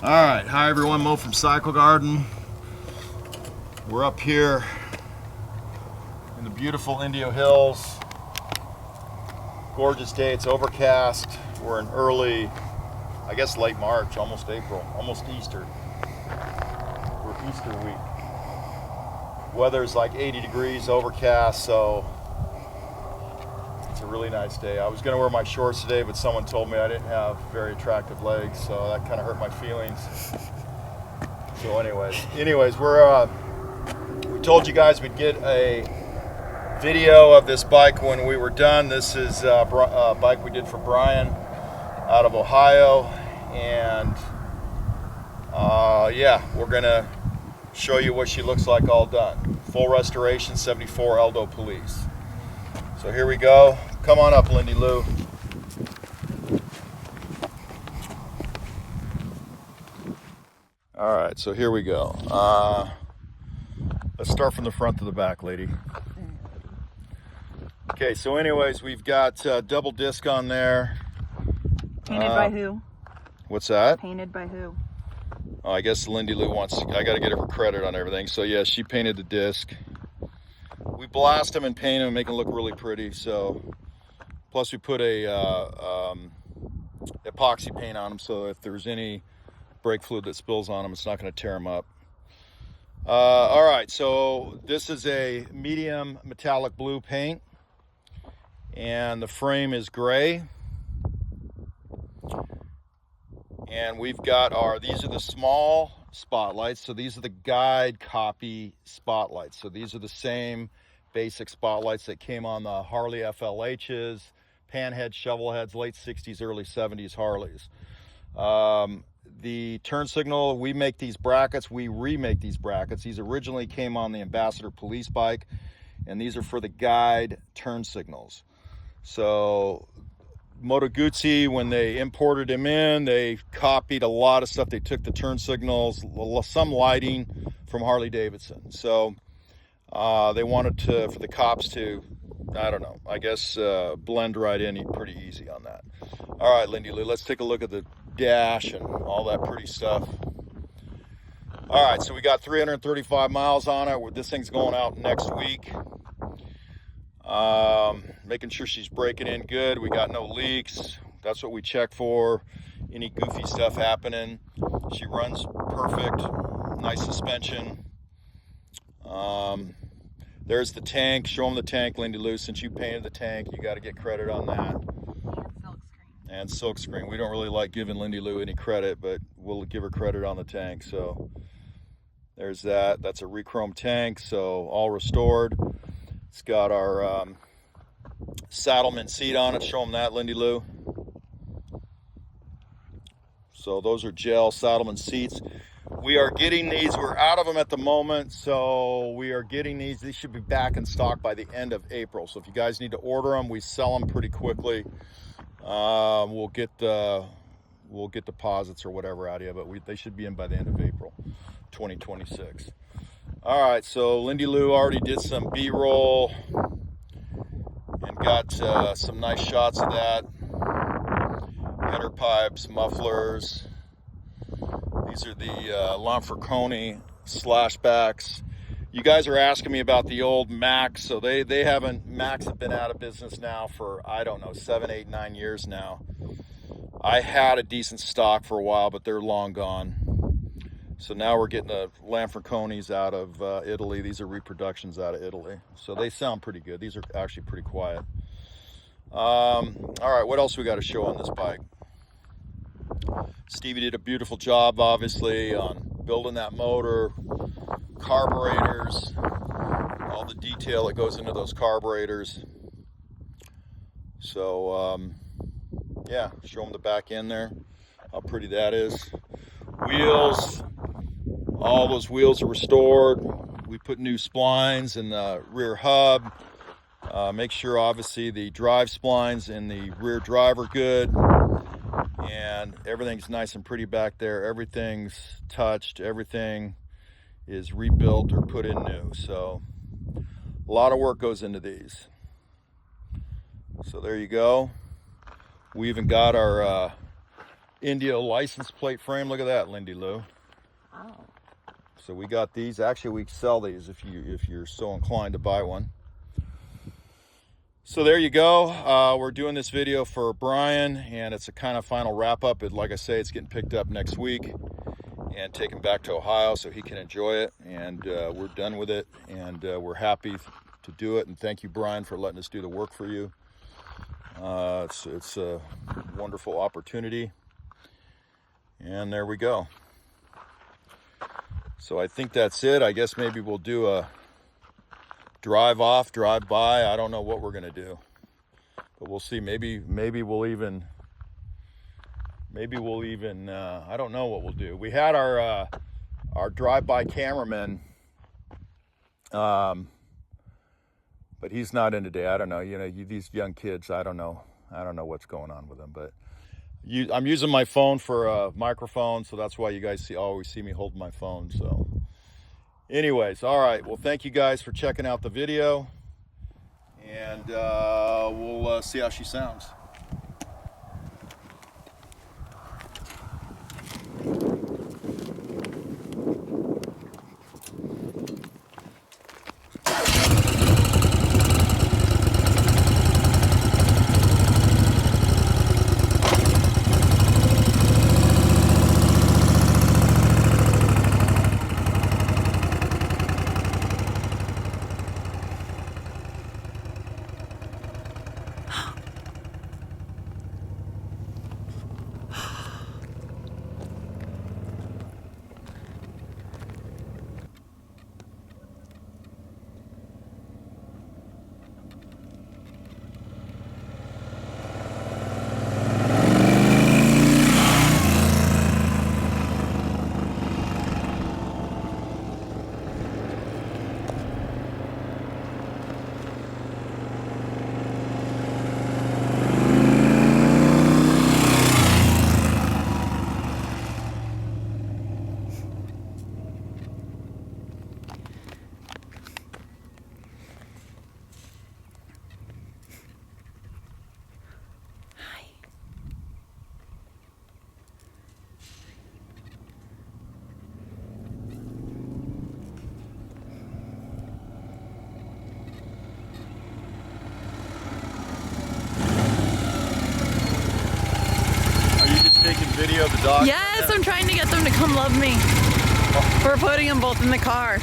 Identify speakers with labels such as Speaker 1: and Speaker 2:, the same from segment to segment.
Speaker 1: All right, hi everyone, Mo from Cycle Garden. We're up here in the beautiful Indio Hills. Gorgeous day, it's overcast. We're in early, I guess late March, almost April, almost Easter. We're Easter week. Weather's like 80 degrees, overcast, so it's a really nice day. I was gonna wear my shorts today, but someone told me I didn't have very attractive legs, so that kind of hurt my feelings. So anyways, we told you guys we'd get a video of this bike when we were done. This is a bike we did for Brian out of Ohio, and yeah, we're gonna show you what she looks like all done. Full restoration, 74 Eldorado Police. So here we go. Come on up, Lindy Lou. All right, so here we go. Let's start from the front to the back, lady. Okay, so anyways, we've got double disc on there.
Speaker 2: Painted by who?
Speaker 1: What's that?
Speaker 2: Painted by who?
Speaker 1: Oh, I guess Lindy Lou wants, I got to get her credit on everything. So yeah, she painted the disc. We blast them and paint them and make them look really pretty. So, plus we put a epoxy paint on them, so if there's any brake fluid that spills on them, it's not going to tear them up. All right, so this is a medium metallic blue paint, and the frame is gray. And we've got these are the small spotlights. So these are the guide copy spotlights. So these are the same basic spotlights that came on the Harley FLHs, panhead, shovel heads, late 60s, early 70s Harleys. The turn signal, we make these brackets, we remake these brackets. These originally came on the Ambassador Police bike, and these are for the guide turn signals. So Moto Guzzi, when they imported them in, they copied a lot of stuff. They took the turn signals, some lighting from Harley Davidson. So they wanted for the cops to, I don't know, I guess blend right in pretty easy on that. All right, Lindy Lou, let's take a look at the dash and all that pretty stuff. All right, so we got 335 miles on it. This thing's going out next week. Making sure she's breaking in good. We got no leaks. That's what we check for. Any goofy stuff happening. She runs perfect. Nice suspension. There's the tank. Show them the tank, Lindy Lou. Since you painted the tank, you got to get credit on that. And silk screen. We don't really like giving Lindy Lou any credit, but we'll give her credit on the tank. So there's that. That's a re-chrome tank, so all restored. It's got our Saddleman seat on it. Show them that, Lindy Lou. So those are gel Saddleman seats. We are getting these. We're out of them at the moment, so we are getting these. These should be back in stock by the end of April. So if you guys need to order them, we sell them pretty quickly. We'll get deposits or whatever out of you, but they should be in by the end of April 2026. All right, so Lindy Lou already did some B-roll and got some nice shots of that. Header pipes, mufflers. These are the Lanfranconi slashbacks. You guys are asking me about the old Macs. So Macs have been out of business now for, I don't know, 7, 8, 9 years now. I had a decent stock for a while, but they're long gone. So now we're getting the Lanfranconis out of Italy. These are reproductions out of Italy. So they sound pretty good. These are actually pretty quiet. All right, what else we got to show on this bike? Stevie did a beautiful job, obviously, on building that motor, carburetors, all the detail that goes into those carburetors. So, yeah, show them the back end there, how pretty that is. Wheels, all those wheels are restored. We put new splines in the rear hub. Make sure, obviously, the drive splines in the rear drive are good. And everything's nice and pretty back there. Everything's touched. Everything is rebuilt or put in new. So a lot of work goes into these. So there you go. We even got our India license plate frame. Look at that, Lindy Lou.
Speaker 2: Oh.
Speaker 1: So we got these. Actually, we sell these if you're so inclined to buy one. So there you go. We're doing this video for Brian, and it's a kind of final wrap up. Like I say, it's getting picked up next week and taken back to Ohio so he can enjoy it. And we're done with it, and we're happy to do it. And thank you, Brian, for letting us do the work for you. It's a wonderful opportunity. And there we go. So I think that's it. I guess maybe we'll do a drive off, drive by. I don't know what we're gonna do, but we'll see. Maybe we'll even I don't know what we'll do. We had our drive-by cameraman, but he's not in today. I don't know. You know, these young kids. I don't know what's going on with them. But I'm using my phone for a microphone, so that's why you guys always see me holding my phone. So. Anyways, all right. Well, thank you guys for checking out the video, and we'll see how she sounds. Video of the dog?
Speaker 2: Yes, I'm trying to get them to come love me. We're putting them both in the car.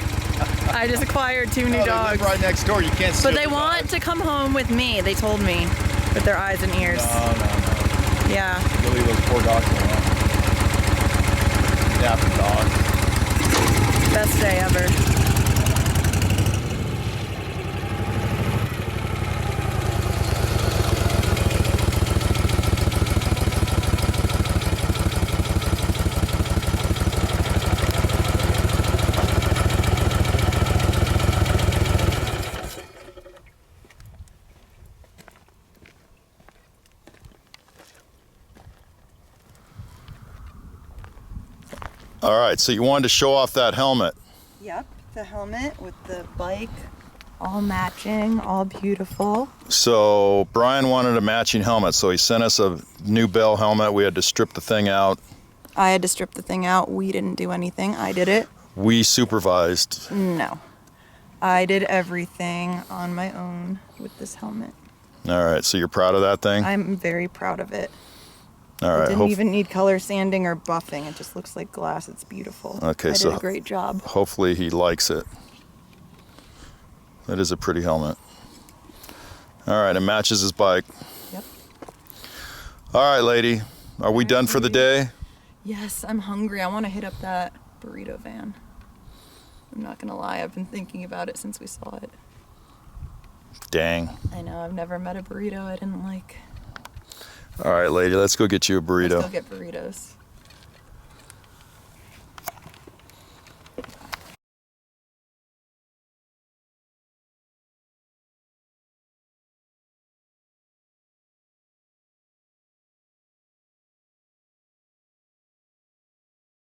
Speaker 2: I just acquired 2 new dogs.
Speaker 1: They live right next door. You can't see.
Speaker 2: But they want to come home with me. They told me with their eyes and ears.
Speaker 1: No.
Speaker 2: Yeah.
Speaker 1: You'll leave those poor dogs alone. Napping dogs.
Speaker 2: Best day ever.
Speaker 1: All right, so you wanted to show off that helmet.
Speaker 2: Yep, the helmet with the bike, all matching, all beautiful.
Speaker 1: So Brian wanted a matching helmet, so he sent us a new Bell helmet. We had to strip the thing out.
Speaker 2: I had to strip the thing out. We didn't do anything. I did it.
Speaker 1: We supervised.
Speaker 2: No. I did everything on my own with this helmet.
Speaker 1: All right, so you're proud of that thing?
Speaker 2: I'm very proud of it.
Speaker 1: All right.
Speaker 2: It didn't even need color sanding or buffing. It just looks like glass. It's beautiful.
Speaker 1: Okay,
Speaker 2: I
Speaker 1: so
Speaker 2: did a great job.
Speaker 1: hopefully he likes it. That is a pretty helmet. All right, it matches his bike.
Speaker 2: Yep.
Speaker 1: All right, lady. Are we done for the day?
Speaker 2: Yes, I'm hungry. I want to hit up that burrito van. I'm not gonna lie, I've been thinking about it since we saw it.
Speaker 1: Dang.
Speaker 2: I know, I've never met a burrito I didn't like.
Speaker 1: All right, lady, let's go get you a burrito.
Speaker 2: Let's go get burritos.